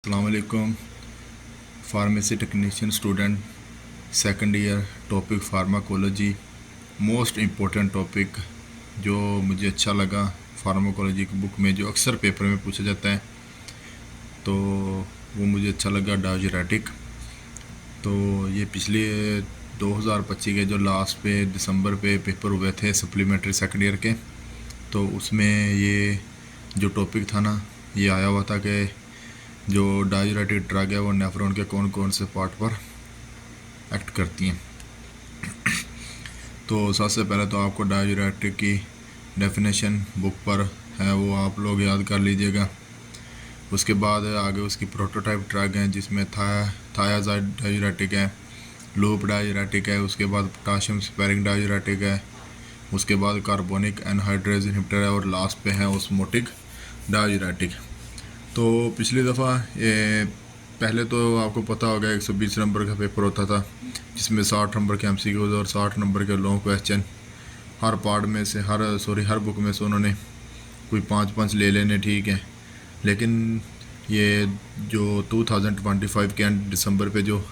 अस्सलाम वालेकुम। Pharmacy technician student, second year, topic pharmacology. Most important topic जो मुझे अच्छा लगा फार्माकोलॉजी की बुक में, जो अक्सर पेपर में पूछा जाता है, तो वो मुझे अच्छा लगा, डाययूरेटिक। तो ये पिछले 2025 के जो लास्ट पे दिसंबर पे पेपर हुए थे सप्लीमेंट्री सेकंड ईयर के, तो उसमें ये जो टॉपिक था ना, ये आया हुआ था कि जो डाययूरेटिक ड्रग है वो नेफ्रॉन के कौन कौन से पार्ट पर एक्ट करती हैं। तो सबसे पहले तो आपको डाययूरेटिक की डेफिनेशन बुक पर है, वो आप लोग याद कर लीजिएगा। उसके बाद आगे उसकी प्रोटोटाइप ड्रग हैं, जिसमें थायाजाइड डाययूरेटिक है, लूप डाययूरेटिक है, उसके बाद पोटाशियम स्पेरिंग डाययूरेटिक है, उसके बाद कार्बोनिक एनहाइड्रेज इनहिबिटर है, और लास्ट पे है ओस्मोटिक डाययूरेटिक। तो पिछली दफ़ा ये पहले तो आपको पता होगा 120 नंबर का पेपर होता था, जिसमें 60 नंबर के एमसीक्यूज और 60 नंबर के लॉन्ग क्वेश्चन हर पार्ट में से हर बुक में से उन्होंने कोई 5-5 ले लेने, ठीक है। लेकिन ये जो 2025 के एंड दिसंबर पे जो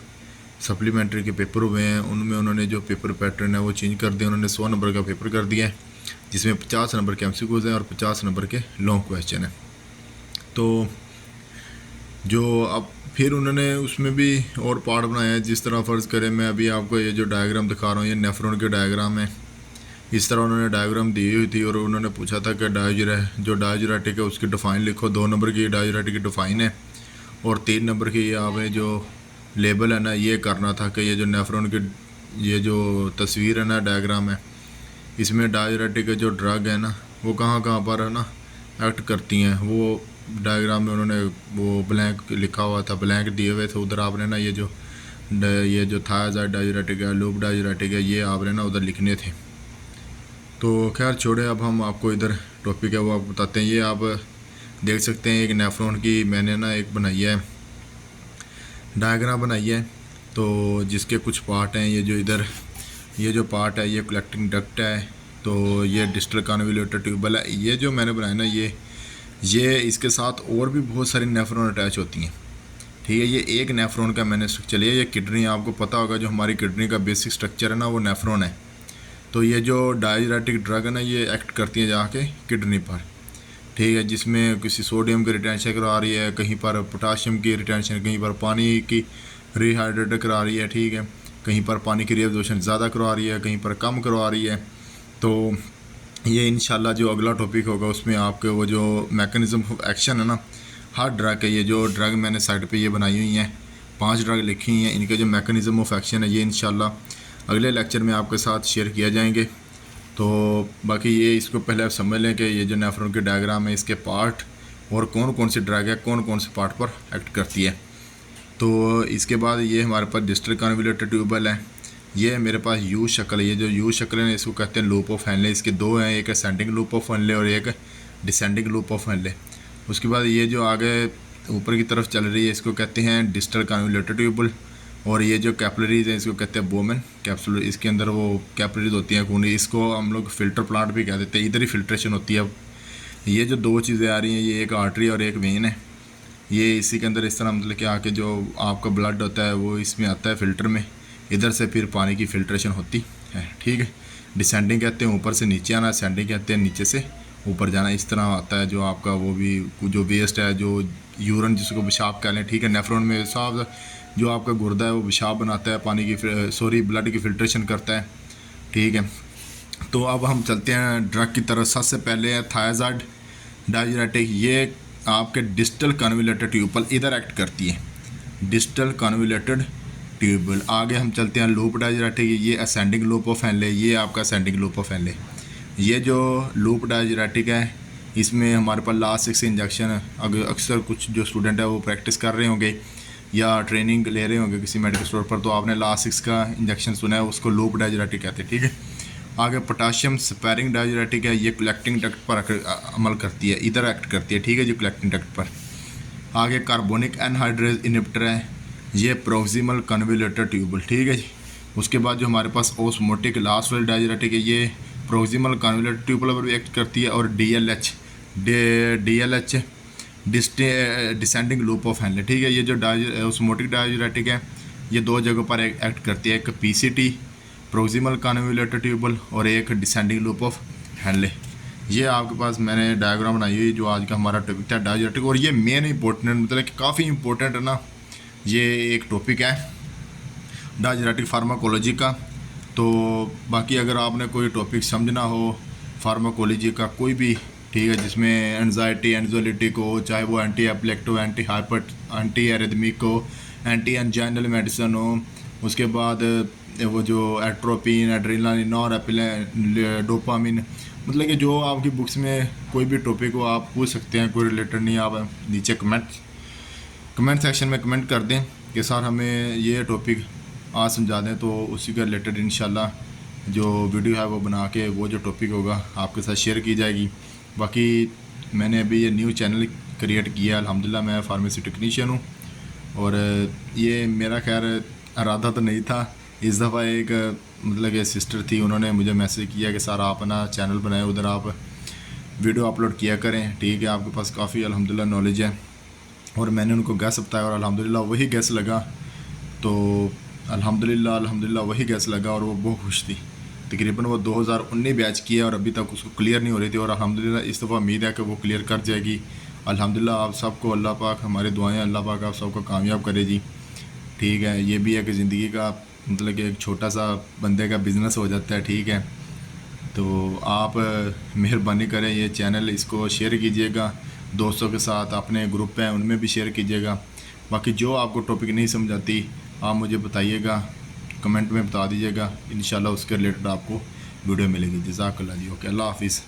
सप्लीमेंट्री के पेपर हुए हैं, उनमें उन्होंने जो पेपर पैटर्न है वो चेंज कर दिया। उन्होंने 100 नंबर का पेपर कर दिया है, जिसमें 50 नंबर के एमसीक्यूज हैं और 50 नंबर के लॉन्ग क्वेश्चन हैं। तो जो अब फिर उन्होंने उसमें भी और पार्ट बनाया है। जिस तरह फ़र्ज़ करें, मैं अभी आपको ये जो डायग्राम दिखा रहा हूँ, ये नेफ्रॉन के डायग्राम है। इस तरह उन्होंने डायग्राम दी हुई थी और उन्होंने पूछा था कि डाययूरेटिक है उसकी डिफ़ाइन लिखो। 2 नंबर की डाययूरेटिक की डिफ़ाइन है, और 3 नंबर की ये आपने जो लेबल है ना, ये करना था कि ये जो नेफ्रॉन की ये जो तस्वीर है ना, डायग्राम है, इसमें डाययूरेटिक जो ड्रग है ना, वो कहाँ कहाँ पर है ना एक्ट करती हैं। वो डायग्राम में उन्होंने वो ब्लैंक लिखा हुआ था, ब्लैंक दिए हुए थे उधर। आपने ना ये जो थायाजाइड डाययूरेटिक है, लूप डाययूरेटिक है, ये आपने ना उधर लिखने थे। तो खैर छोड़े, अब हम आपको इधर टॉपिक है वो आपको बताते हैं। ये आप देख सकते हैं, एक नेफ्रॉन की मैंने ना एक बनाई है, डायग्राम बनाई है। तो जिसके कुछ पार्ट हैं, ये जो पार्ट है ये कलेक्टिंग डक्ट है, तो ये डिस्टल कन्वोल्यूटेड ट्यूबल है। ये जो मैंने बनाया ना, ये इसके साथ और भी बहुत सारी नेफ्रॉन अटैच होती हैं, ठीक है। ये एक नेफ्रॉन का मैंने स्ट्रक्चर लिया। ये किडनी, आपको पता होगा जो हमारी किडनी का बेसिक स्ट्रक्चर है ना, वो नेफ्रॉन है। तो ये जो डाययूरेटिक ड्रग है ना, ये एक्ट करती है जाके किडनी पर, ठीक है। जिसमें किसी सोडियम की रिटेंशन करा रही है, कहीं पर पोटाशियम की रिटेंशन, कहीं पर पानी की रिहाइड्रेट करा रही है, ठीक है। कहीं पर पानी की रिएब्जॉर्प्शन ज़्यादा करवा रही है, कहीं पर कम करवा रही है। तो ये इंशाल्लाह जो अगला टॉपिक होगा उसमें आपके वो जो मैकेनिज़्म ऑफ एक्शन है ना हर ड्रग है, ये जो ड्रग मैंने साइड पे ये बनाई हुई हैं, 5 ड्रग लिखी हुई हैं, इनके जो मैकेनिज़्म ऑफ एक्शन है, ये इंशाल्लाह अगले लेक्चर में आपके साथ शेयर किया जाएंगे। तो बाकी ये इसको पहले आप समझ लें कि ये जो नेफ्रॉन के डायग्राम है, इसके पार्ट और कौन कौन सी ड्रग है कौन कौन से पार्ट पर एक्ट करती है। तो इसके बाद ये हमारे पास डिस्टल कन्वोल्यूटेड ट्यूबल है। ये मेरे पास यू शक्ल है। ये जो यू शक्ल है इसको कहते हैं लूप ऑफ हेनले। इसके 2 हैं, एक असेंडिंग लूप ऑफ हेनले और एक डिसेंडिंग लूप ऑफ हेनले। उसके बाद ये जो आगे ऊपर की तरफ चल रही है, इसको कहते हैं डिस्टल कन्वोल्यूटेड ट्यूबल। और ये जो कैपिलरीज हैं, इसको कहते हैं बोमेन कैप्सूल। इसके अंदर वो कैपिलरीज होती हैं खूनी, इसको हम लोग फ़िल्टर प्लांट भी कह देते हैं। इधर ही फिल्ट्रेशन होती है। ये जो 2 चीज़ें आ रही हैं, ये एक आर्टरी और एक वेन है। ये इसी के अंदर इस तरह मतलब कि आके जो आपका ब्लड होता है वो इसमें आता है फ़िल्टर में, इधर से फिर पानी की फ़िल्ट्रेशन होती है, ठीक है। डिसेंडिंग कहते हैं ऊपर से नीचे आना, असेंडिंग कहते हैं नीचे से ऊपर जाना। इस तरह आता है जो आपका वो भी जो वेस्ट है, जो यूरन जिसको पेशाब कह लें, ठीक है। नेफ्रॉन में साफ जो आपका गुर्दा है वो पेशाब बनाता है, पानी की ब्लड की फ़िल्ट्रेशन करता है, ठीक है। तो अब हम चलते हैं ड्रग की तरफ। सबसे पहले है थायाजाइड डाययूरेटिक। ये आपके डिस्टल कन्वोल्यूटेड ट्यूबल इधर एक्ट करती है, डिस्टल कन्वोल्यूटेड ट्यूबल। आगे हम चलते हैं लूप डाययूरेटिक। ये असेंडिंग लूप ऑफ हेनले, ये आपका असेंडिंग लूप ऑफ हेनले। ये जो लूप डाययूरेटिक है, इसमें हमारे पास लास्ट 6 इंजेक्शन, अगर अक्सर कुछ जो स्टूडेंट है वो प्रैक्टिस कर रहे होंगे या ट्रेनिंग ले रहे होंगे किसी मेडिकल स्टोर पर, तो आपने लास्ट 6 का इंजेक्शन सुना है, उसको लूप डाययूरेटिक कहते हैं, ठीक है। आगे पोटाशियम स्पेरिंग डाययूरेटिक है। ये कलेक्टिंग डक्ट पर अमल करती है, इधर एक्ट करती है, ठीक है जी, कलेक्टिंग डक्ट पर। आगे कार्बोनिक एनहाइड्रेज इनहिबिटर है। ये प्रोक्सिमल कन्वोल्यूटेड ट्यूबल, ठीक है जी। उसके बाद जो हमारे पास ओस्मोटिक लास्ट वाली डाययूरेटिक है, ये प्रोक्सिमल कन्वोल्यूटेड ट्यूबल पर भी एक्ट करती है। और D L H descending loop of Henle, ठीक है। ये जो ऑस्मोटिक डाययूरेटिक है ये दो जगहों पर एक्ट करती है, एक पीसीटी प्रोक्सिमल कन्वोल्यूटेड ट्यूबल और एक डिसेंडिंग लूप ऑफ हेनले। ये आपके पास मैंने डायग्राम बनाई हुई जो आज का हमारा टॉपिक था डाययूरेटिक, और ये मेन इंपॉर्टेंट मतलब कि काफ़ी इंपॉर्टेंट है ना, ये एक टॉपिक है डाययूरेटिक फार्माकोलॉजी का। तो बाकी अगर आपने कोई टॉपिक समझना हो फार्माकोलॉजी का कोई भी, ठीक है, जिसमें एंजाइटी एंजाइलिटिक हो, चाहे वो anti epileptic anti hyper anti arrhythmic हो, एंटी एंजाइनल मेडिसिन हो, उसके बाद वो जो एट्रोपिन एड्रेनालिन और डोपामिन, मतलब कि जो आपकी बुक्स में कोई भी टॉपिक हो आप पूछ सकते हैं, कोई रिलेटेड नहीं आप नीचे कमेंट सेक्शन में कमेंट कर दें कि सर हमें ये टॉपिक आज समझा दें, तो उसी के रिलेटेड इंशाल्लाह जो वीडियो है वो बना के वो जो टॉपिक होगा आपके साथ शेयर की जाएगी। बाकी मैंने अभी ये न्यू चैनल क्रिएट किया है, अल्हम्दुलिल्लाह मैं फार्मेसी टेक्नीशियन हूँ, और ये मेरा खैर इरादा तो नहीं था। इस दफ़ा एक मतलब कि सिस्टर थी, उन्होंने मुझे मैसेज किया कि सर आप ना चैनल बनाए, उधर आप वीडियो अपलोड किया करें, ठीक है, आपके पास काफ़ी अल्हम्दुलिल्लाह नॉलेज है। और मैंने उनको गैस बताया और अल्हम्दुलिल्लाह वही गैस लगा, तो अल्हम्दुलिल्लाह वही गैस लगा और वो बहुत खुश थी। तकरीबन वो 2019 बैच की है और अभी तक उसको क्लियर नहीं हो रही थी, और अल्हम्दुलिल्लाह इस दफ़ा उम्मीद है कि वो क्लियर कर जाएगी। अल्हम्दुलिल्लाह आप सबको अल्लाह पाक, हमारी दुआएं अल्लाह पाक आप सबको कामयाब करे जी, ठीक है। ये भी है कि ज़िंदगी का मतलब कि एक छोटा सा बंदे का बिज़नेस हो जाता है, ठीक है। तो आप मेहरबानी करें ये चैनल इसको शेयर कीजिएगा दोस्तों के साथ, अपने ग्रुप हैं उनमें भी शेयर कीजिएगा। बाकी जो आपको टॉपिक नहीं समझ आती आप मुझे बताइएगा, कमेंट में बता दीजिएगा, इंशाल्लाह उसके रिलेटेड आपको वीडियो मिलेगी। जज़ाकल्लाह जी, ओके, अल्लाह हाफिज़।